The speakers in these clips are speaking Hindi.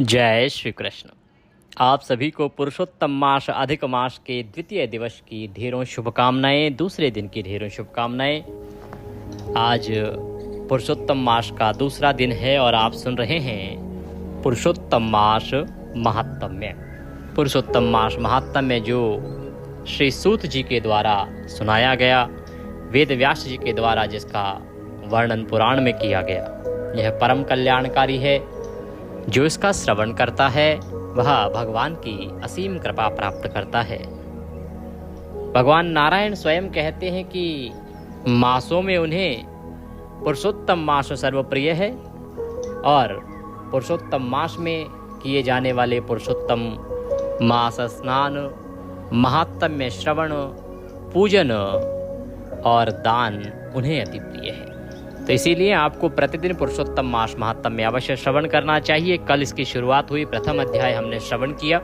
जय श्री कृष्ण। आप सभी को पुरुषोत्तम मास अधिक मास के द्वितीय दिवस की ढेरों शुभकामनाएं, दूसरे दिन की ढेरों शुभकामनाएं। आज पुरुषोत्तम मास का दूसरा दिन है और आप सुन रहे हैं पुरुषोत्तम मास महात्म्य। पुरुषोत्तम मास महात्म्य जो श्री सूत जी के द्वारा सुनाया गया, वेद व्यास जी के द्वारा जिसका वर्णन पुराण में किया गया, यह परम कल्याणकारी है। जो इसका श्रवण करता है वह भगवान की असीम कृपा प्राप्त करता है। भगवान नारायण स्वयं कहते हैं कि मासों में उन्हें पुरुषोत्तम मास सर्वप्रिय है और पुरुषोत्तम मास में किए जाने वाले पुरुषोत्तम मास स्नान, महात्म्य श्रवण, पूजन और दान उन्हें अति प्रिय है। तो इसीलिए आपको प्रतिदिन पुरुषोत्तम मास महात्म्य अवश्य श्रवण करना चाहिए। कल इसकी शुरुआत हुई, प्रथम अध्याय हमने श्रवण किया।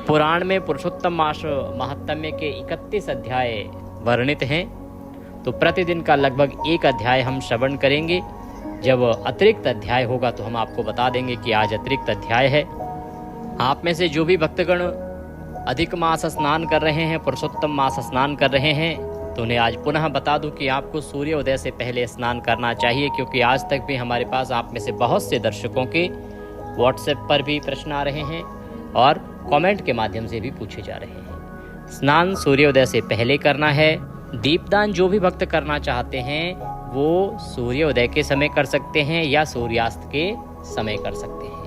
पुराण में पुरुषोत्तम मास महात्म्य के 31 अध्याय वर्णित हैं, तो प्रतिदिन का लगभग एक अध्याय हम श्रवण करेंगे। जब अतिरिक्त अध्याय होगा तो हम आपको बता देंगे कि आज अतिरिक्त अध्याय है। आप में से जो भी भक्तगण अधिक मास स्नान कर रहे हैं, पुरुषोत्तम मास स्नान कर रहे हैं, तो उन्हें आज पुनः बता दूं कि आपको सूर्योदय से पहले स्नान करना चाहिए, क्योंकि आज तक भी हमारे पास आप में से बहुत से दर्शकों के व्हाट्सएप पर भी प्रश्न आ रहे हैं और कमेंट के माध्यम से भी पूछे जा रहे हैं। स्नान सूर्योदय से पहले करना है। दीपदान जो भी भक्त करना चाहते हैं वो सूर्योदय के समय कर सकते हैं या सूर्यास्त के समय कर सकते हैं।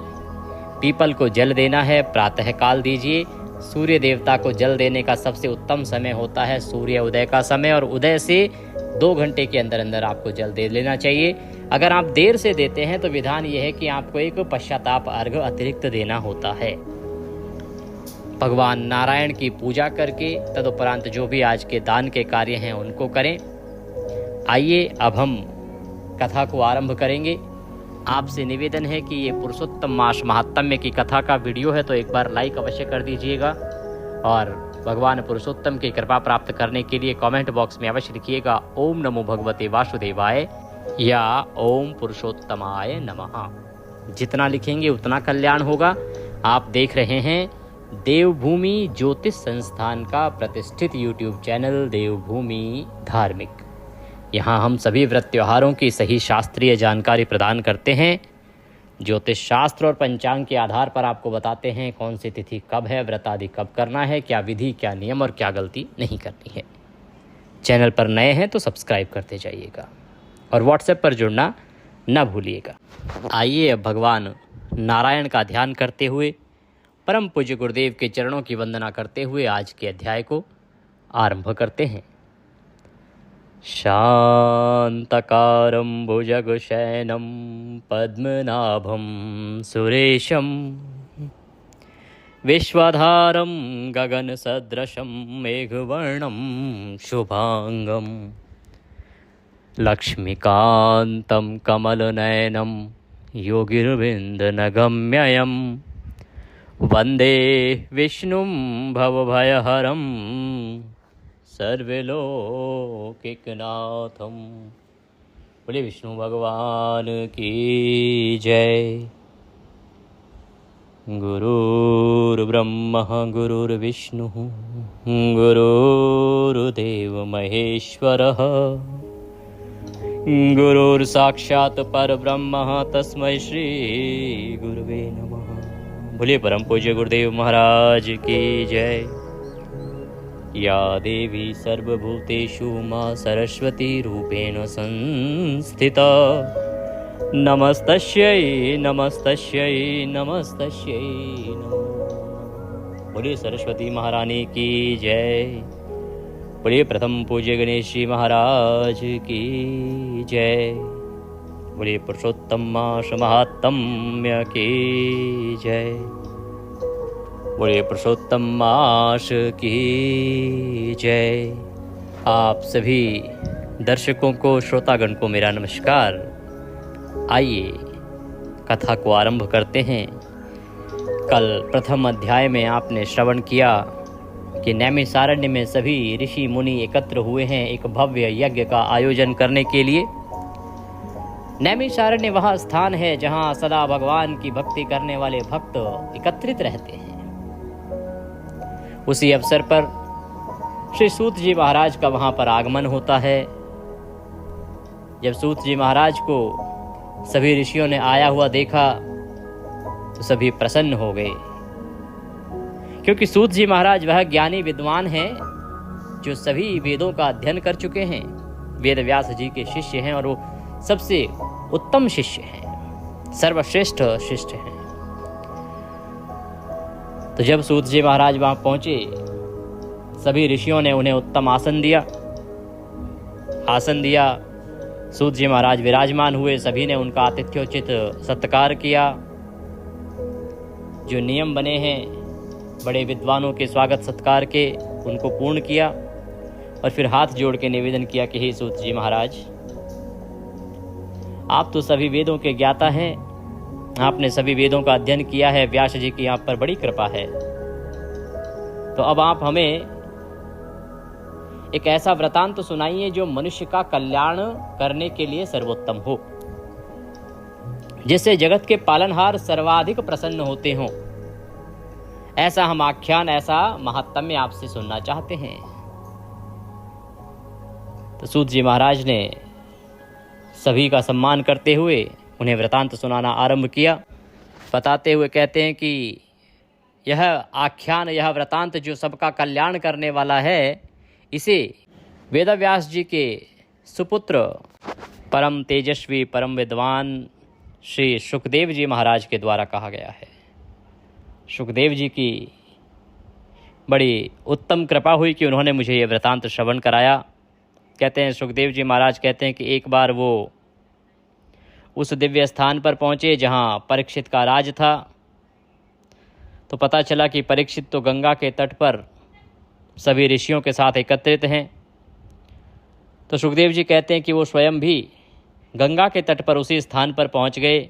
पीपल को जल देना है, प्रातः काल दीजिए। सूर्य देवता को जल देने का सबसे उत्तम समय होता है सूर्य उदय का समय, और उदय से 2 घंटे के अंदर अंदर आपको जल दे लेना चाहिए। अगर आप देर से देते हैं तो विधान यह है कि आपको एक पश्चाताप अर्घ अतिरिक्त देना होता है। भगवान नारायण की पूजा करके तदुपरांत जो भी आज के दान के कार्य हैं उनको करें। आइए अब हम कथा को आरंभ करेंगे। आपसे निवेदन है कि ये पुरुषोत्तम मास महात्म्य की कथा का वीडियो है तो एक बार लाइक अवश्य कर दीजिएगा, और भगवान पुरुषोत्तम की कृपा प्राप्त करने के लिए कमेंट बॉक्स में अवश्य लिखिएगा ओम नमो भगवते वासुदेवाय या ओम पुरुषोत्तमाय नमः। जितना लिखेंगे उतना कल्याण होगा। आप देख रहे हैं देवभूमि ज्योतिष संस्थान का प्रतिष्ठित यूट्यूब चैनल देवभूमि धार्मिक। यहाँ हम सभी व्रत त्योहारों की सही शास्त्रीय जानकारी प्रदान करते हैं। ज्योतिष शास्त्र और पंचांग के आधार पर आपको बताते हैं कौन सी तिथि कब है, व्रत आदि कब करना है, क्या विधि, क्या नियम और क्या गलती नहीं करनी है। चैनल पर नए हैं तो सब्सक्राइब करते जाइएगा और व्हाट्सएप पर जुड़ना न भूलिएगा। आइए अब भगवान नारायण का ध्यान करते हुए, परम पूज्य गुरुदेव के चरणों की वंदना करते हुए आज के अध्याय को आरंभ करते हैं। शांतकारं भुजगशयनं पद्मनाभं सुरेशं विश्वाधारं गगनसदृशं मेघवर्णं शुभांगं लक्ष्मीकान्तं कमलनयनं योगिर्विन्दनगम्यं वन्दे विष्णुं भवभयहरं सर्वलोकिकनाथम। बोले विष्णु भगवान की जय। गुरुर्ब्रह्मा गुरुर्विष्णु गुरुर्देव महेश्वरः गुरुर्साक्षात् परब्रह्म तस्मै श्री गुरुवे नमः। बोले परम पूज्य गुरुदेव महाराज की जय। या देवी सर्वभूतेषु मां सरस्वती रूपेण संस्थिता नमस्तस्यै नमस्तस्यै नमस्तस्यै नमो। बोलिए सरस्वती महारानी की जय। बोलिए प्रथम पूज्य गणेश जी महाराज की जय। बोलिए पुरुषोत्तम मास महात्म्य की जय। बोलिए पुरुषोत्तम मास की जय। आप सभी दर्शकों को, श्रोतागण को मेरा नमस्कार। आइए कथा को आरंभ करते हैं। कल प्रथम अध्याय में आपने श्रवण किया कि नैमिषारण्य में सभी ऋषि मुनि एकत्र हुए हैं एक भव्य यज्ञ का आयोजन करने के लिए। नैमिषारण्य वह स्थान है जहां सदा भगवान की भक्ति करने वाले भक्त एकत्रित रहते हैं। उसी अवसर पर श्री सूत जी महाराज का वहां पर आगमन होता है। जब सूत जी महाराज को सभी ऋषियों ने आया हुआ देखा तो सभी प्रसन्न हो गए, क्योंकि सूत जी महाराज वह ज्ञानी विद्वान हैं जो सभी वेदों का अध्ययन कर चुके हैं, वेद व्यास जी के शिष्य हैं और वो सबसे उत्तम शिष्य हैं, सर्वश्रेष्ठ शिष्य हैं। तो जब सूत जी महाराज वहां पहुंचे, सभी ऋषियों ने उन्हें उत्तम आसन दिया। सूत जी महाराज विराजमान हुए, सभी ने उनका आतिथ्योचित सत्कार किया। जो नियम बने हैं बड़े विद्वानों के स्वागत सत्कार के, उनको पूर्ण किया और फिर हाथ जोड़ के निवेदन किया कि हे सूत जी महाराज, आप तो सभी वेदों के ज्ञाता हैं, आपने सभी वेदों का अध्ययन किया है, व्यास जी की आप पर बड़ी कृपा है। तो अब आप हमें एक ऐसा वृतांत सुनाइए जो मनुष्य का कल्याण करने के लिए सर्वोत्तम हो, जिससे जगत के पालनहार सर्वाधिक प्रसन्न होते हों। ऐसा हम आख्यान, ऐसा महात्म्य आपसे सुनना चाहते हैं। तो सूत जी महाराज ने सभी का सम्मान करते हुए उन्हें वृतांत सुनाना आरंभ किया। बताते हुए कहते हैं कि यह आख्यान, यह वृतांत जो सबका कल्याण करने वाला है, इसे वेदव्यास जी के सुपुत्र परम तेजस्वी परम विद्वान श्री सुखदेव जी महाराज के द्वारा कहा गया है। सुखदेव जी की बड़ी उत्तम कृपा हुई कि उन्होंने मुझे ये वृतांत श्रवण कराया। कहते हैं, सुखदेव जी महाराज कहते हैं कि एक बार वो उस दिव्य स्थान पर पहुँचे जहाँ परीक्षित का राज था। तो पता चला कि परीक्षित तो गंगा के तट पर सभी ऋषियों के साथ एकत्रित हैं। तो सुखदेव जी कहते हैं कि वो स्वयं भी गंगा के तट पर उसी स्थान पर पहुंच गए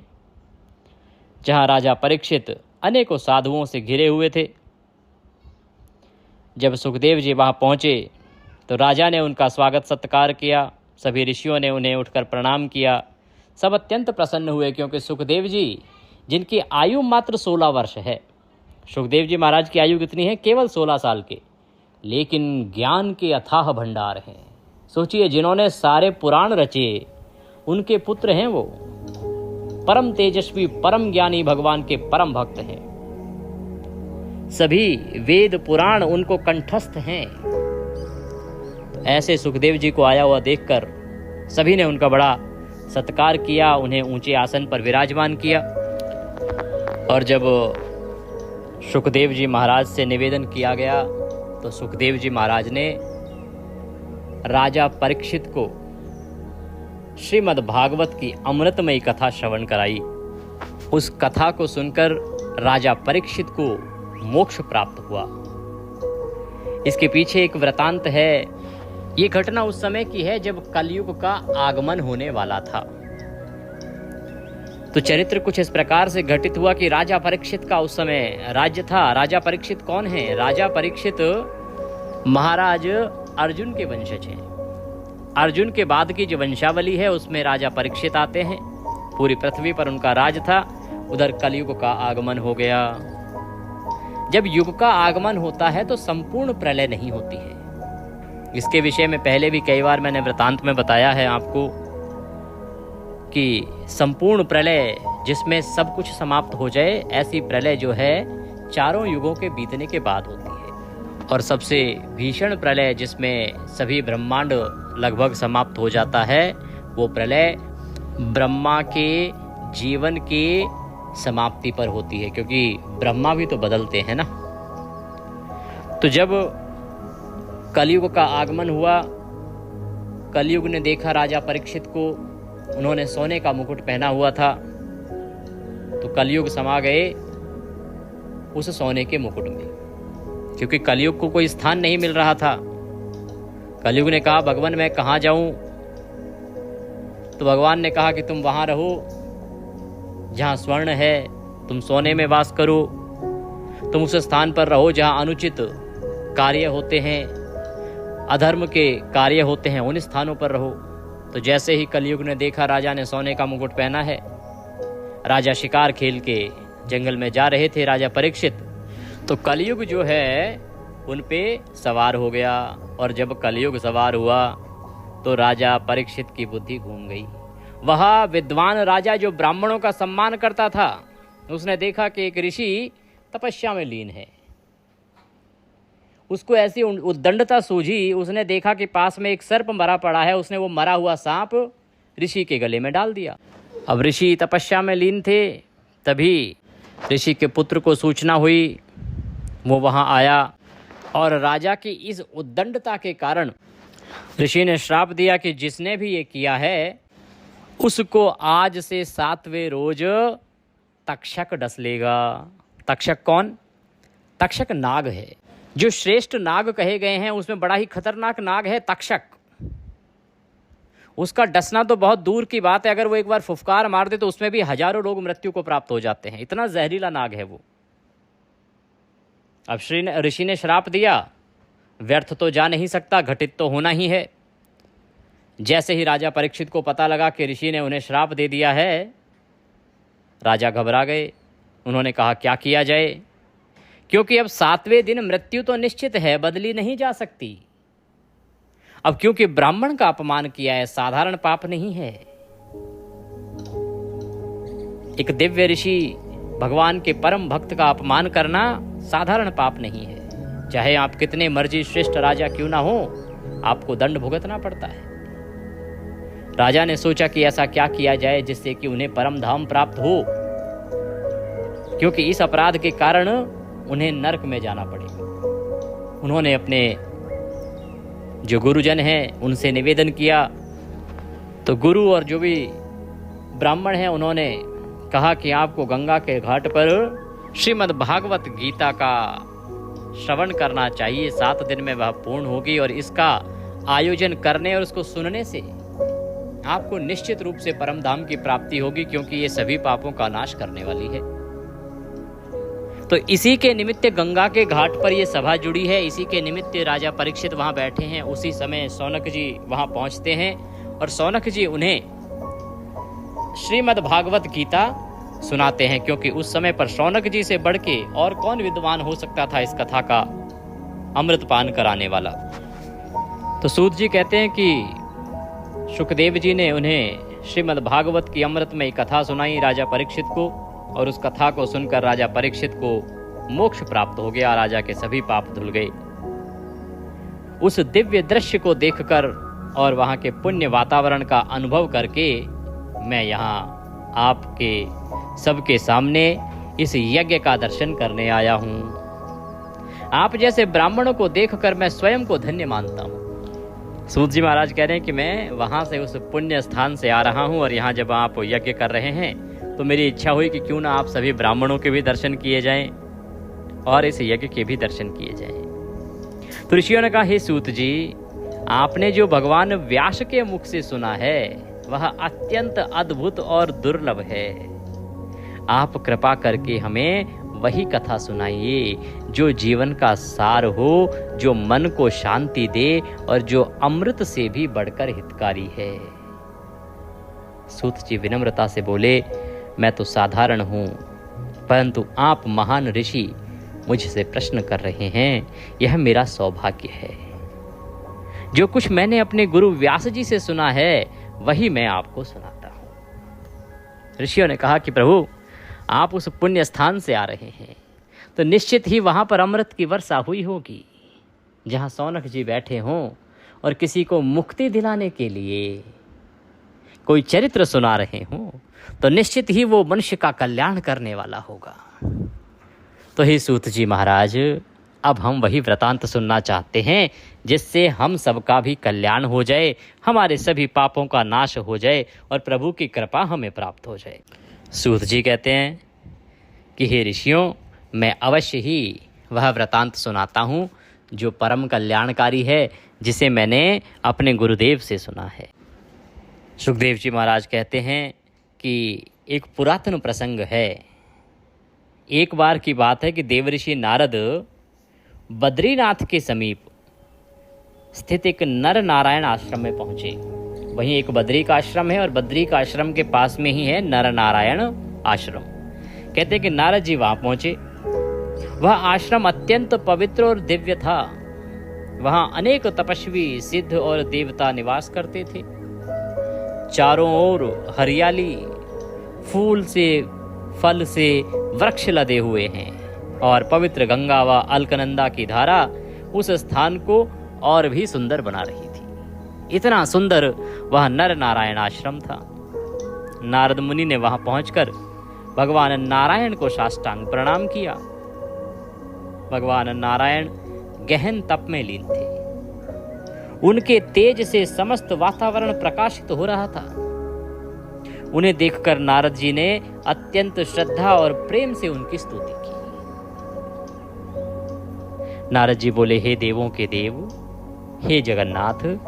जहां राजा परीक्षित अनेकों साधुओं से घिरे हुए थे। जब सुखदेव जी वहां पहुंचे तो राजा ने उनका स्वागत सत्कार किया, सभी ऋषियों ने उन्हें उठकर प्रणाम किया। सब अत्यंत प्रसन्न हुए, क्योंकि सुखदेव जी जिनकी आयु मात्र 16 वर्ष है, सुखदेव जी महाराज की आयु कितनी है? केवल 16 साल के, लेकिन ज्ञान के अथाह भंडार हैं। सोचिए, जिन्होंने सारे पुराण रचे उनके पुत्र हैं वो, परम तेजस्वी परम ज्ञानी भगवान के परम भक्त हैं। सभी वेद पुराण उनको कंठस्थ हैं। तो ऐसे सुखदेव जी को आया हुआ देखकर सभी ने उनका बड़ा सत्कार किया, उन्हें ऊंचे आसन पर विराजमान किया। और जब सुखदेव जी महाराज से निवेदन किया गया तो सुखदेव जी महाराज ने राजा परीक्षित को श्रीमद् भागवत की अमृतमयी कथा श्रवण कराई। उस कथा को सुनकर राजा परीक्षित को मोक्ष प्राप्त हुआ। इसके पीछे एक वृतांत है। ये घटना उस समय की है जब कलयुग का आगमन होने वाला था। तो चरित्र कुछ इस प्रकार से घटित हुआ कि राजा परीक्षित का उस समय राज्य था। राजा परीक्षित कौन है? राजा परीक्षित महाराज अर्जुन के वंशज हैं। अर्जुन के बाद की जो वंशावली है उसमें राजा परीक्षित आते हैं। पूरी पृथ्वी पर उनका राज था। उधर कलयुग का आगमन हो गया। जब युग का आगमन होता है तो संपूर्ण प्रलय नहीं होती है। इसके विषय में पहले भी कई बार मैंने वृतांत में बताया है आपको कि संपूर्ण प्रलय जिसमें सब कुछ समाप्त हो जाए, ऐसी प्रलय जो है चारों युगों के बीतने के बाद होती है। और सबसे भीषण प्रलय जिसमें सभी ब्रह्मांड लगभग समाप्त हो जाता है, वो प्रलय ब्रह्मा के जीवन के समाप्ति पर होती है, क्योंकि ब्रह्मा भी तो बदलते हैं ना। तो जब कलयुग का आगमन हुआ, कलयुग ने देखा राजा परीक्षित को, उन्होंने सोने का मुकुट पहना हुआ था, तो कलयुग समा गए उस सोने के मुकुट में, क्योंकि कलयुग को कोई स्थान नहीं मिल रहा था। कलयुग ने कहा, भगवान मैं कहाँ जाऊं? तो भगवान ने कहा कि तुम वहां रहो जहां स्वर्ण है, तुम सोने में वास करो, तुम उस स्थान पर रहो जहां अनुचित कार्य होते हैं, अधर्म के कार्य होते हैं, उन स्थानों पर रहो। तो जैसे ही कलयुग ने देखा राजा ने सोने का मुकुट पहना है, राजा शिकार खेल के जंगल में जा रहे थे राजा परीक्षित, तो कलयुग जो है उन पे सवार हो गया। और जब कलयुग सवार हुआ तो राजा परीक्षित की बुद्धि घूम गई। वह विद्वान राजा जो ब्राह्मणों का सम्मान करता था, उसने देखा कि एक ऋषि तपस्या में लीन है। उसको ऐसी उद्दंडता सूझी, उसने देखा कि पास में एक सर्प मरा पड़ा है। उसने वो मरा हुआ सांप ऋषि के गले में डाल दिया। अब ऋषि तपस्या में लीन थे, तभी ऋषि के पुत्र को सूचना हुई। वो वहाँ आया और राजा की इस उद्दंडता के कारण ऋषि ने श्राप दिया कि जिसने भी ये किया है उसको आज से 7वें रोज तक्षक डस लेगा। तक्षक कौन? तक्षक नाग है, जो श्रेष्ठ नाग कहे गए हैं उसमें बड़ा ही खतरनाक नाग है तक्षक। उसका डसना तो बहुत दूर की बात है, अगर वो एक बार फुफकार मार दे तो उसमें भी हजारों लोग मृत्यु को प्राप्त हो जाते हैं। इतना जहरीला नाग है वो। अब ऋषि ने श्राप दिया, व्यर्थ तो जा नहीं सकता, घटित तो होना ही है। जैसे ही राजा परीक्षित को पता लगा कि ऋषि ने उन्हें श्राप दे दिया है, राजा घबरा गए। उन्होंने कहा क्या किया जाए, क्योंकि अब 7वें दिन मृत्यु तो निश्चित है, बदली नहीं जा सकती। अब क्योंकि ब्राह्मण का अपमान किया है, साधारण पाप नहीं है। एक दिव्य ऋषि भगवान के परम भक्त का अपमान करना साधारण पाप नहीं है। चाहे आप कितने मर्जी श्रेष्ठ राजा क्यों ना हो, आपको दंड भुगतना पड़ता है। राजा ने सोचा कि ऐसा क्या किया जाए जिससे कि उन्हें परम धाम प्राप्त हो, क्योंकि इस अपराध के कारण उन्हें नरक में जाना पड़ेगा। उन्होंने अपने जो गुरुजन हैं उनसे निवेदन किया, तो गुरु और जो भी ब्राह्मण हैं उन्होंने कहा कि आपको गंगा के घाट पर श्रीमद् भागवत गीता का श्रवण करना चाहिए। 7 दिन में वह पूर्ण होगी और इसका आयोजन करने और उसको सुनने से आपको निश्चित रूप से परम धाम की प्राप्ति होगी, क्योंकि ये सभी पापों का नाश करने वाली है। तो इसी के निमित्त गंगा के घाट पर ये सभा जुड़ी है। इसी के निमित्त राजा परीक्षित वहां बैठे हैं। उसी समय शौनक जी वहां पहुंचते हैं और शौनक जी उन्हें श्रीमद् भागवत गीता सुनाते हैं, क्योंकि उस समय पर शौनक जी से बढ़ के और कौन विद्वान हो सकता था इस कथा का अमृतपान कराने वाला। तो सूत जी कहते हैं कि शुकदेव जी ने उन्हें श्रीमद् भागवत की अमृतमयी कथा सुनाई राजा परीक्षित को, और उस कथा को सुनकर राजा परीक्षित को मोक्ष प्राप्त हो गया। राजा के सभी पाप धुल गए। उस दिव्य दृश्य को देखकर और वहां के पुण्य वातावरण का अनुभव करके मैं यहाँ आपके सबके सामने इस यज्ञ का दर्शन करने आया हूँ। आप जैसे ब्राह्मणों को देखकर मैं स्वयं को धन्य मानता हूँ। सूत जी महाराज कह रहे हैं कि मैं वहां से उस पुण्य स्थान से आ रहा हूँ, और यहाँ जब आप यज्ञ कर रहे हैं तो मेरी इच्छा हुई कि क्यों ना आप सभी ब्राह्मणों के भी दर्शन किए जाएं और इस यज्ञ के भी दर्शन किए जाएं। तो ऋषियों ने कहा, हे सूत जी, आपने जो भगवान व्यास के मुख से सुना है वह अत्यंत अद्भुत और दुर्लभ है। आप कृपा करके हमें वही कथा सुनाइए जो जीवन का सार हो, जो मन को शांति दे और जो अमृत से भी बढ़कर हितकारी है। सूत जी विनम्रता से बोले, मैं तो साधारण हूँ, परंतु आप महान ऋषि मुझसे प्रश्न कर रहे हैं, यह मेरा सौभाग्य है। जो कुछ मैंने अपने गुरु व्यास जी से सुना है वही मैं आपको सुनाता हूँ। ऋषियों ने कहा कि प्रभु, आप उस पुण्य स्थान से आ रहे हैं तो निश्चित ही वहां पर अमृत की वर्षा हुई होगी, जहां शौनक जी बैठे हों और किसी को मुक्ति दिलाने के लिए कोई चरित्र सुना रहे हों, तो निश्चित ही वो मनुष्य का कल्याण करने वाला होगा। तो हे सूत जी महाराज, अब हम वही वृतांत सुनना चाहते हैं जिससे हम सबका भी कल्याण हो जाए, हमारे सभी पापों का नाश हो जाए और प्रभु की कृपा हमें प्राप्त हो जाए। सूत जी कहते हैं कि हे ऋषियों, मैं अवश्य ही वह वृतांत सुनाता हूँ जो परम कल्याणकारी है, जिसे मैंने अपने गुरुदेव से सुना है। सुखदेव जी महाराज कहते हैं कि एक पुरातन प्रसंग है। एक बार की बात है कि देवऋषि नारद बद्रीनाथ के समीप स्थित एक नर नारायण आश्रम में पहुंचे। वहीं एक बद्री का आश्रम है और बद्री का आश्रम के पास में ही है नर नारायण आश्रम। कहते हैं कि नारद जी वहां पहुंचे। वह आश्रम अत्यंत पवित्र और दिव्य था। वहां अनेक तपस्वी, सिद्ध और देवता निवास करते थे। चारों ओर हरियाली, फूल से, फल से वृक्ष लदे हुए हैं और पवित्र गंगा व अलकनंदा की धारा उस स्थान को और भी सुंदर बना रही थी। इतना सुंदर वह नर नारायण आश्रम था। नारद मुनि ने वहां पहुंचकर भगवान नारायण को साष्टांग प्रणाम किया। भगवान नारायण गहन तप में लीन थे। उनके तेज से समस्त वातावरण प्रकाशित हो रहा था। उन्हें देखकर नारद जी ने अत्यंत श्रद्धा और प्रेम से उनकी स्तुति की। नारद जी बोले, हे देवों के देव, हे जगन्नाथ,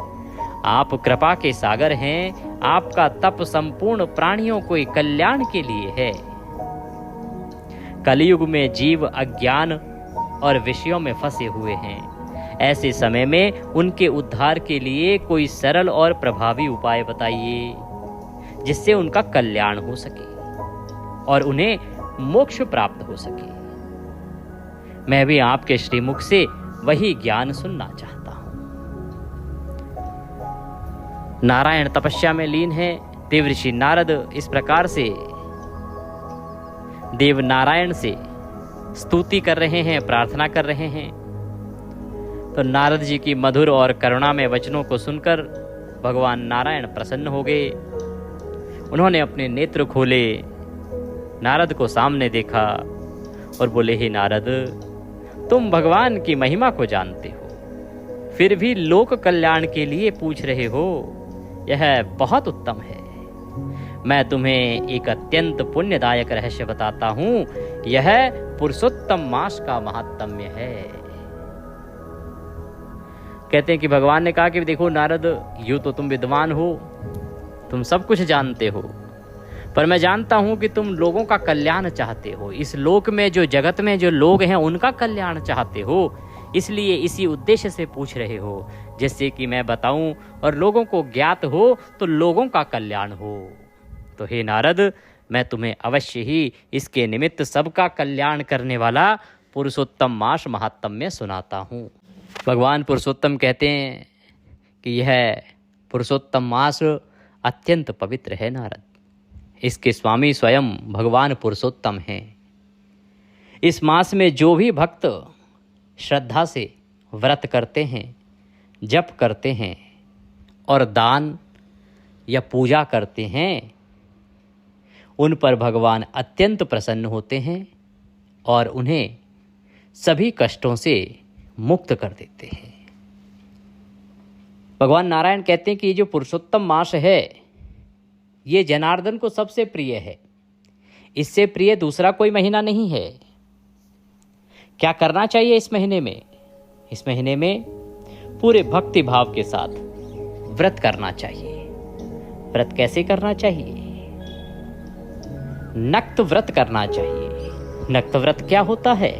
आप कृपा के सागर हैं। आपका तप संपूर्ण प्राणियों को कल्याण के लिए है। कलयुग में जीव अज्ञान और विषयों में फंसे हुए हैं। ऐसे समय में उनके उद्धार के लिए कोई सरल और प्रभावी उपाय बताइए, जिससे उनका कल्याण हो सके और उन्हें मोक्ष प्राप्त हो सके। मैं भी आपके श्रीमुख से वही ज्ञान सुनना चाहता हूं। नारायण तपस्या में लीन है। देवऋषि नारद इस प्रकार से देव नारायण से स्तुति कर रहे हैं, प्रार्थना कर रहे हैं। तो नारद जी की मधुर और करुणामय वचनों को सुनकर भगवान नारायण प्रसन्न हो गए। उन्होंने अपने नेत्र खोले, नारद को सामने देखा और बोले, हे नारद, तुम भगवान की महिमा को जानते हो, फिर भी लोक कल्याण के लिए पूछ रहे हो। यह बहुत उत्तम है। मैं तुम्हें एक अत्यंत पुण्यदायक रहस्य बताता हूं। यह पुरुषोत्तम मास का महात्म्य है। कहते हैं कि भगवान ने कहा कि देखो नारद, यूं तो तुम विद्वान हो, तुम सब कुछ जानते हो, पर मैं जानता हूं कि तुम लोगों का कल्याण चाहते हो। इस लोक में, जो जगत में जो लोग हैं, उनका कल्याण चाहते हो। इसलिए इसी उद्देश्य से पूछ रहे हो, जिससे कि मैं बताऊं और लोगों को ज्ञात हो, तो लोगों का कल्याण हो। तो हे नारद, मैं तुम्हें अवश्य ही इसके निमित्त सबका कल्याण करने वाला पुरुषोत्तम मास महात्म्य सुनाता हूँ। भगवान पुरुषोत्तम कहते हैं कि यह पुरुषोत्तम मास अत्यंत पवित्र है नारद। इसके स्वामी स्वयं भगवान पुरुषोत्तम हैं। इस मास में जो भी भक्त श्रद्धा से व्रत करते हैं, जप करते हैं और दान या पूजा करते हैं, उन पर भगवान अत्यंत प्रसन्न होते हैं और उन्हें सभी कष्टों से मुक्त कर देते हैं। भगवान नारायण कहते हैं कि ये जो पुरुषोत्तम मास है, ये जनार्दन को सबसे प्रिय है। इससे प्रिय दूसरा कोई महीना नहीं है। क्या करना चाहिए इस महीने में? इस महीने में पूरे भक्ति भाव के साथ व्रत करना चाहिए। व्रत कैसे करना चाहिए? नक्त व्रत करना चाहिए। नक्त व्रत क्या होता है?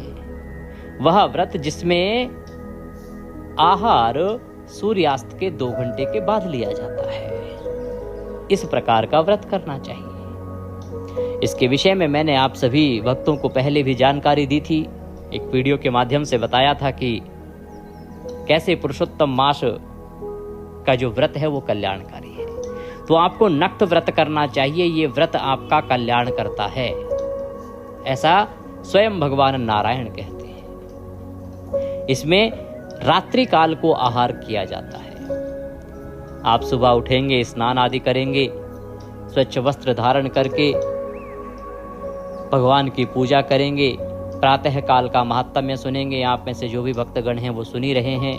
वह व्रत जिसमें आहार सूर्यास्त के 2 घंटे के बाद लिया जाता है। इस प्रकार का व्रत करना चाहिए। इसके विषय में मैंने आप सभी भक्तों को पहले भी जानकारी दी थी। एक वीडियो के माध्यम से बताया था कि कैसे पुरुषोत्तम मास का जो व्रत है वो कल्याणकारी है। तो आपको नक्त व्रत करना चाहिए। ये व्रत आपका कल्याण करता है, ऐसा स्वयं भगवान नारायण कहते हैं। इसमें रात्रि काल को आहार किया जाता है। आप सुबह उठेंगे, स्नान आदि करेंगे, स्वच्छ वस्त्र धारण करके भगवान की पूजा करेंगे, प्रातः काल का महात्म्य सुनेंगे। आप में से जो भी भक्तगण हैं वो सुन ही रहे हैं।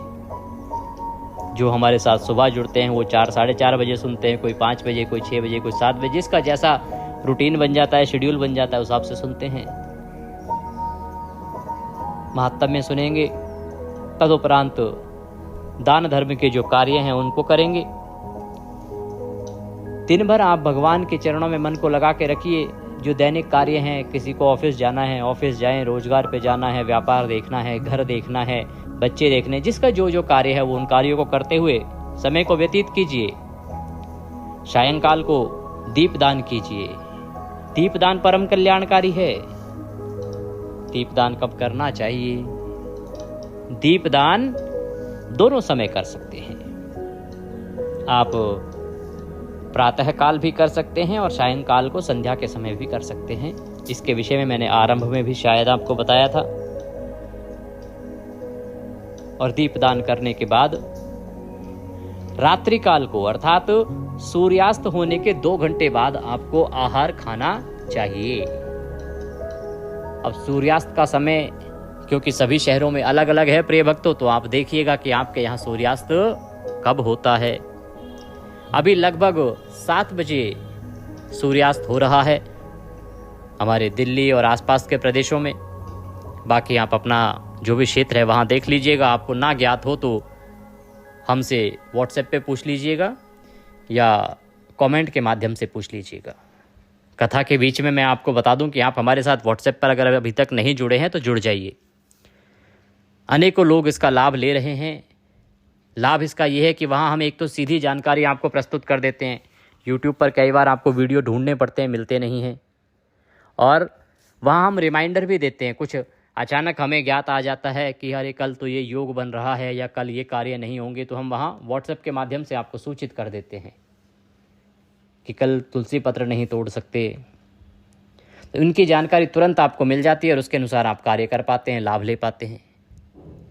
जो हमारे साथ सुबह जुड़ते हैं वो 4, साढ़े 4 बजे सुनते हैं, कोई 5 बजे, कोई 6 बजे, कोई 7 बजे, जिसका जैसा रूटीन बन जाता है, शेड्यूल बन जाता है, उस हिसाब से सुनते हैं। महात्म्य सुनेंगे, तदुपरांत दान धर्म के जो कार्य हैं उनको करेंगे। दिन भर आप भगवान के चरणों में मन को लगा के रखिए। जो दैनिक कार्य हैं, किसी को ऑफिस जाना है, ऑफिस जाएं, रोजगार पे जाना है, व्यापार देखना है, घर देखना है, बच्चे देखने, जिसका जो जो कार्य है वो उन कार्यों को करते हुए समय को व्यतीत कीजिए। सायंकाल को दीपदान कीजिए। दीपदान परम कल्याणकारी है। दीपदान कब करना चाहिए? दीपदान दोनों समय कर सकते हैं। आप प्रातः काल भी कर सकते हैं और सायंकाल को संध्या के समय भी कर सकते हैं। इसके विषय में मैंने आरंभ में भी शायद आपको बताया था। और दीपदान करने के बाद रात्रि काल को अर्थात सूर्यास्त होने के 2 घंटे बाद आपको आहार खाना चाहिए। अब सूर्यास्त का समय क्योंकि सभी शहरों में अलग अलग है प्रिय भक्तों, तो आप देखिएगा कि आपके यहाँ सूर्यास्त कब होता है। अभी लगभग 7 बजे सूर्यास्त हो रहा है हमारे दिल्ली और आसपास के प्रदेशों में। बाकी आप अपना जो भी क्षेत्र है वहाँ देख लीजिएगा। आपको ना ज्ञात हो तो हमसे व्हाट्सएप पे पूछ लीजिएगा या कमेंट के माध्यम से पूछ लीजिएगा। कथा के बीच में मैं आपको बता दूं कि आप हमारे साथ व्हाट्सएप पर अगर अभी तक नहीं जुड़े हैं तो जुड़ जाइए। अनेकों लोग इसका लाभ ले रहे हैं। लाभ इसका ये है कि वहाँ हम एक तो सीधी जानकारी आपको प्रस्तुत कर देते हैं। यूट्यूब पर कई बार आपको वीडियो ढूंढने पड़ते हैं, मिलते नहीं हैं। और वहाँ हम रिमाइंडर भी देते हैं। कुछ अचानक हमें ज्ञात आ जाता है कि अरे कल तो ये योग बन रहा है या कल ये कार्य नहीं होंगे, तो हम वहाँ व्हाट्सएप के माध्यम से आपको सूचित कर देते हैं कि कल तुलसी पत्र नहीं तोड़ सकते। तो उनकी जानकारी तुरंत आपको मिल जाती है और उसके अनुसार आप कार्य कर पाते हैं, लाभ ले पाते हैं।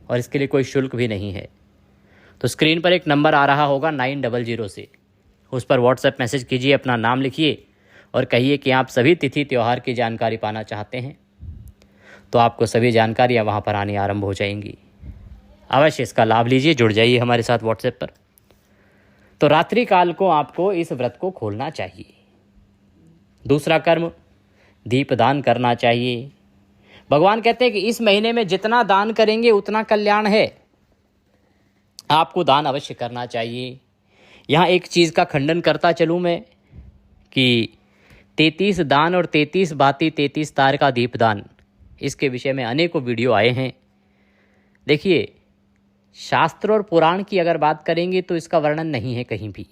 और इसके लिए कोई शुल्क भी नहीं है। तो स्क्रीन पर एक नंबर आ रहा होगा 900 से, उस पर व्हाट्सएप मैसेज कीजिए, अपना नाम लिखिए और कहिए कि आप सभी तिथि त्यौहार की जानकारी पाना चाहते हैं। तो आपको सभी जानकारियाँ वहाँ पर आनी आरंभ हो जाएंगी। अवश्य इसका लाभ लीजिए, जुड़ जाइए हमारे साथ व्हाट्सएप पर। तो रात्रि काल को आपको इस व्रत को खोलना चाहिए। दूसरा कर्म, दीपदान करना चाहिए। भगवान कहते हैं कि इस महीने में जितना दान करेंगे उतना कल्याण है। आपको दान अवश्य करना चाहिए। यहाँ एक चीज़ का खंडन करता चलूँ मैं कि 33 दान और 33 बाती 33 तार का दीपदान, इसके विषय में अनेकों वीडियो आए हैं। देखिए, शास्त्र और पुराण की अगर बात करेंगे तो इसका वर्णन नहीं है कहीं भी।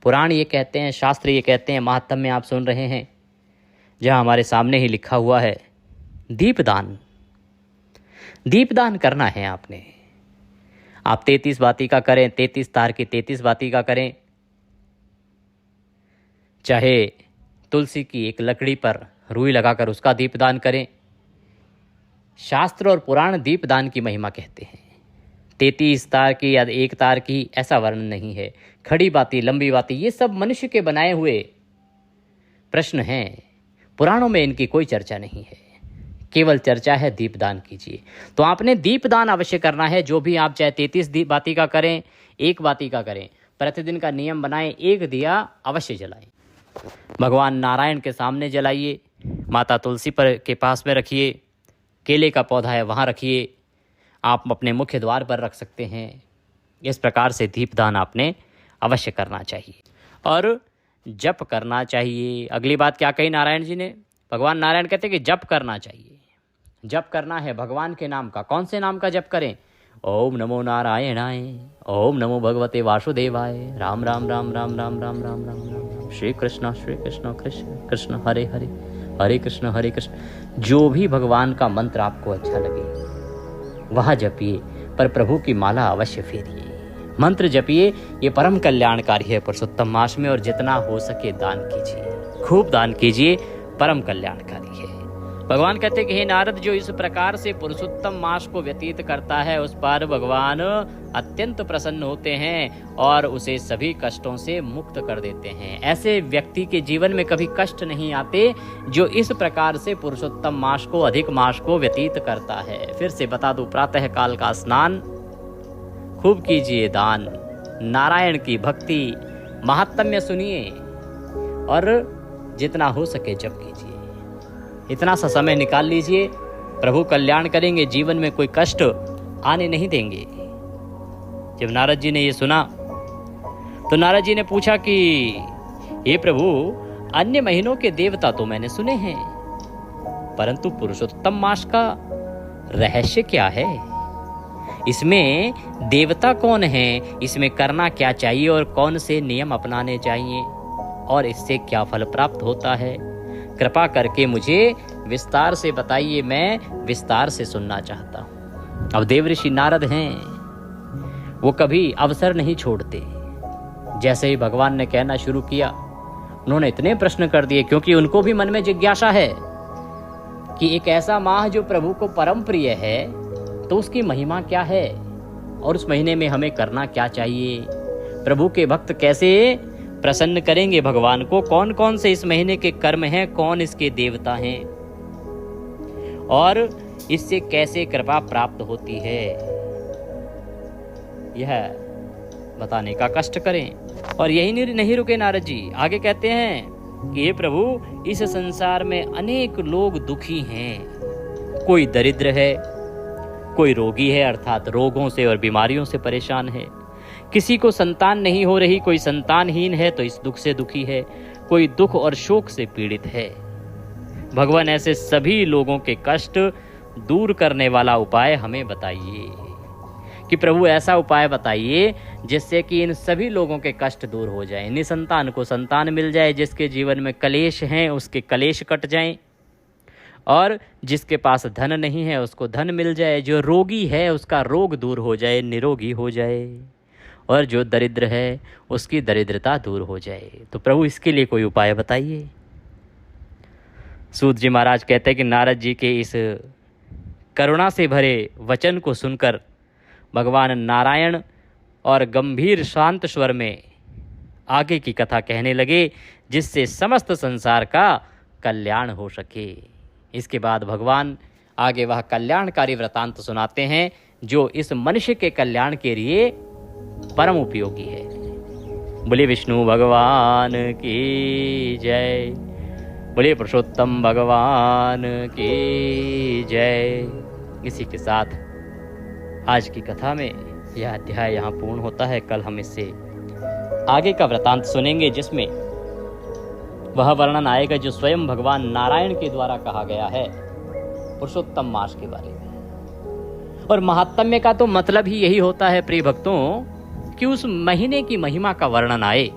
पुराण ये कहते हैं, शास्त्र ये कहते हैं, महात्म्य में आप सुन रहे हैं, जहाँ हमारे सामने ही लिखा हुआ है दीपदान। दीपदान करना है आपने। आप 33 बाती का करें, 33 तार की 33 बाती का करें, चाहे तुलसी की एक लकड़ी पर रुई लगाकर उसका दीपदान करें। शास्त्र और पुराण दीपदान की महिमा कहते हैं। 33 तार की या 1 तार की ऐसा वर्णन नहीं है। खड़ी बाती, लंबी बाती, ये सब मनुष्य के बनाए हुए प्रश्न हैं। पुराणों में इनकी कोई चर्चा नहीं है। केवल चर्चा है दीपदान कीजिए। तो आपने दीपदान अवश्य करना है। जो भी आप चाहे 33 बाती का करें, 1 बाती का करें, प्रतिदिन का नियम बनाएं, 1 दिया अवश्य जलाएं। भगवान नारायण के सामने जलाइए, माता तुलसी पर के पास में रखिए, केले का पौधा है वहाँ रखिए, आप अपने मुख्य द्वार पर रख सकते हैं। इस प्रकार से दीपदान आपने अवश्य करना चाहिए। और जप करना चाहिए। अगली बात क्या कही नारायण जी ने? भगवान नारायण कहते हैं कि जप करना चाहिए। जप करना है भगवान के नाम का। कौन से नाम का जप करें? ओम नमो नारायणाय, ओम नमो भगवते वासुदेवाय, राम राम राम राम राम राम राम राम राम, श्री कृष्ण कृष्ण कृष्ण हरे हरे, हरे कृष्ण। जो भी भगवान का मंत्र आपको अच्छा लगे वहाँ जपिए, पर प्रभु की माला अवश्य फेरिए। मंत्र जपिए, ये परम कल्याणकारी है पुरुषोत्तम मास में। और जितना हो सके दान कीजिए, खूब दान कीजिए, परम कल्याणकारी है। भगवान कहते हैं कि हे नारद, जो इस प्रकार से पुरुषोत्तम मास को व्यतीत करता है उस पर भगवान अत्यंत प्रसन्न होते हैं और उसे सभी कष्टों से मुक्त कर देते हैं। ऐसे व्यक्ति के जीवन में कभी कष्ट नहीं आते जो इस प्रकार से पुरुषोत्तम मास को, अधिक मास को व्यतीत करता है। फिर से बता दूं, प्रातः काल का स्नान, खूब कीजिए दान, नारायण की भक्ति, महात्म्य सुनिए और जितना हो सके जप कीजिए। इतना सा समय निकाल लीजिए, प्रभु कल्याण करेंगे, जीवन में कोई कष्ट आने नहीं देंगे। जब नारद जी ने ये सुना तो नारद जी ने पूछा कि हे प्रभु, अन्य महीनों के देवता तो मैंने सुने हैं, परंतु पुरुषोत्तम मास का रहस्य क्या है? इसमें देवता कौन है, इसमें करना क्या चाहिए और कौन से नियम अपनाने चाहिए और इससे क्या फल प्राप्त होता है, कृपा करके मुझे विस्तार से बताइए, मैं विस्तार से सुनना चाहता हूँ। अब देवऋषि नारद हैं, वो कभी अवसर नहीं छोड़ते। जैसे ही भगवान ने कहना शुरू किया, उन्होंने इतने प्रश्न कर दिए, क्योंकि उनको भी मन में जिज्ञासा है कि एक ऐसा माह जो प्रभु को परम प्रिय है, तो उसकी महिमा क्या है और उस महीने में हमें करना क्या चाहिए, प्रभु के भक्त कैसे प्रसन्न करेंगे भगवान को, कौन कौन से इस महीने के कर्म हैं, कौन इसके देवता हैं और इससे कैसे कृपा प्राप्त होती है, यह बताने का कष्ट करें। और यही नहीं रुके नारद जी, आगे कहते हैं कि हे प्रभु, इस संसार में अनेक लोग दुखी हैं, कोई दरिद्र है, कोई रोगी है अर्थात रोगों से और बीमारियों से परेशान है, किसी को संतान नहीं हो रही, कोई संतानहीन है तो इस दुख से दुखी है, कोई दुख और शोक से पीड़ित है। भगवान ऐसे सभी लोगों के कष्ट दूर करने वाला उपाय हमें बताइए, कि प्रभु ऐसा उपाय बताइए जिससे कि इन सभी लोगों के कष्ट दूर हो जाएं, निसंतान को संतान मिल जाए, जिसके जीवन में कलेश हैं उसके कलेश कट जाएं, और जिसके पास धन नहीं है उसको धन मिल जाए, जो रोगी है उसका रोग दूर हो जाए, निरोगी हो जाए, और जो दरिद्र है उसकी दरिद्रता दूर हो जाए। तो प्रभु इसके लिए कोई उपाय बताइए। सूत जी महाराज कहते हैं कि नारद जी के इस करुणा से भरे वचन को सुनकर भगवान नारायण और गंभीर शांत स्वर में आगे की कथा कहने लगे, जिससे समस्त संसार का कल्याण हो सके। इसके बाद भगवान आगे वह कल्याणकारी वृतांत सुनाते हैं जो इस मनुष्य के कल्याण के लिए परम उपयोगी है। बोले विष्णु भगवान की जय, बोले पुरुषोत्तम भगवान की जय। इसी के साथ आज की कथा में यह अध्याय यहाँ पूर्ण होता है। कल हम इससे आगे का वृतांत सुनेंगे, जिसमें वह वर्णन आएगा जो स्वयं भगवान नारायण के द्वारा कहा गया है पुरुषोत्तम मास के बारे में। और महात्म्य का तो मतलब ही यही होता है प्रिय भक्तों, कि उस महीने की महिमा का वर्णन आए,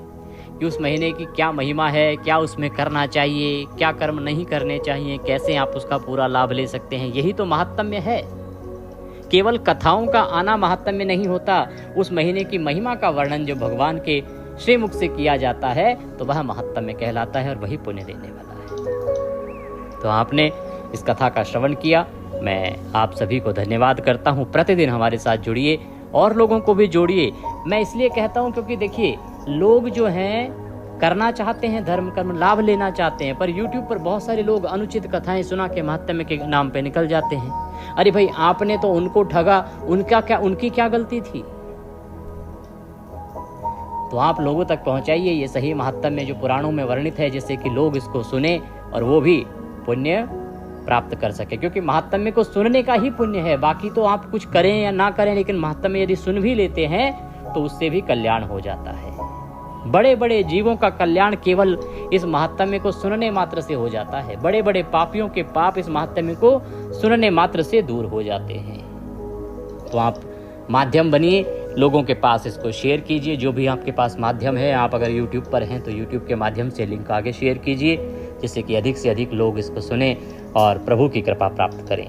कि उस महीने की क्या महिमा है, क्या उसमें करना चाहिए, क्या कर्म नहीं करने चाहिए, कैसे आप उसका पूरा लाभ ले सकते हैं। यही तो महात्म्य है। केवल कथाओं का आना महात्म्य नहीं होता, उस महीने की महिमा का वर्णन जो भगवान के श्रीमुख से किया जाता है तो वह महात्म्य कहलाता है और वही पुण्य देने वाला है। तो आपने इस कथा का श्रवण किया, मैं आप सभी को धन्यवाद करता हूँ। प्रतिदिन हमारे साथ जुड़िए और लोगों को भी जोड़िए। मैं इसलिए कहता हूँ क्योंकि देखिए, लोग जो हैं करना चाहते हैं धर्म कर्म, लाभ लेना चाहते हैं, पर YouTube पर बहुत सारे लोग अनुचित कथाएं सुना के महात्म्य के नाम पे निकल जाते हैं। अरे भाई, आपने तो उनको ठगा, उनकी क्या गलती थी? तो आप लोगों तक पहुंचाइए ये सही महात्म्य जो पुराणों में वर्णित है, जिससे कि लोग इसको सुने और वो भी पुण्य प्राप्त कर सके। क्योंकि महात्म्य को सुनने का ही पुण्य है, बाकी तो आप कुछ करें या ना करें, लेकिन महात्म्य यदि सुन भी लेते हैं तो उससे भी कल्याण हो जाता है। बड़े बड़े जीवों का कल्याण केवल इस महात्म्य को सुनने मात्र से हो जाता है। बड़े बड़े पापियों के पाप इस महात्म्य को सुनने मात्र से दूर हो जाते हैं। तो आप माध्यम बनिए, लोगों के पास इसको शेयर कीजिए। जो भी आपके पास माध्यम है, आप अगर YouTube पर हैं तो YouTube के माध्यम से लिंक आगे शेयर कीजिए, जिससे कि अधिक से अधिक लोग इसको सुने और प्रभु की कृपा प्राप्त करें।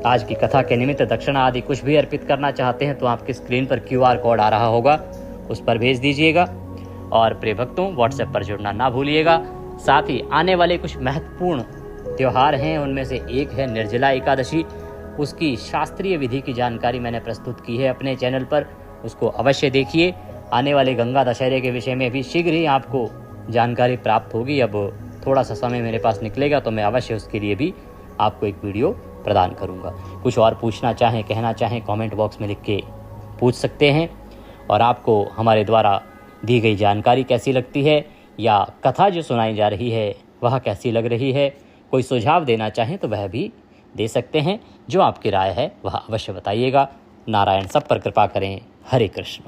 आज की कथा के निमित्त दक्षिणा आदि कुछ भी अर्पित करना चाहते हैं तो आपकी स्क्रीन पर QR कोड आ रहा होगा, उस पर भेज दीजिएगा। और प्रिय भक्तों, WhatsApp पर जुड़ना ना भूलिएगा। साथ ही आने वाले कुछ महत्वपूर्ण त्यौहार हैं, उनमें से एक है निर्जला एकादशी। उसकी शास्त्रीय विधि की जानकारी मैंने प्रस्तुत की है अपने चैनल पर, उसको अवश्य देखिए। आने वाले गंगा दशहरे के विषय में भी शीघ्र ही आपको जानकारी प्राप्त होगी। अब थोड़ा सा समय मेरे पास निकलेगा तो मैं अवश्य उसके लिए भी आपको एक वीडियो प्रदान करूंगा। कुछ और पूछना चाहें, कहना चाहें, कमेंट बॉक्स में लिख के पूछ सकते हैं। और आपको हमारे द्वारा दी गई जानकारी कैसी लगती है, या कथा जो सुनाई जा रही है वह कैसी लग रही है, कोई सुझाव देना चाहें तो वह भी दे सकते हैं। जो आपकी राय है वह अवश्य बताइएगा। नारायण सब पर कृपा करें। हरे कृष्ण।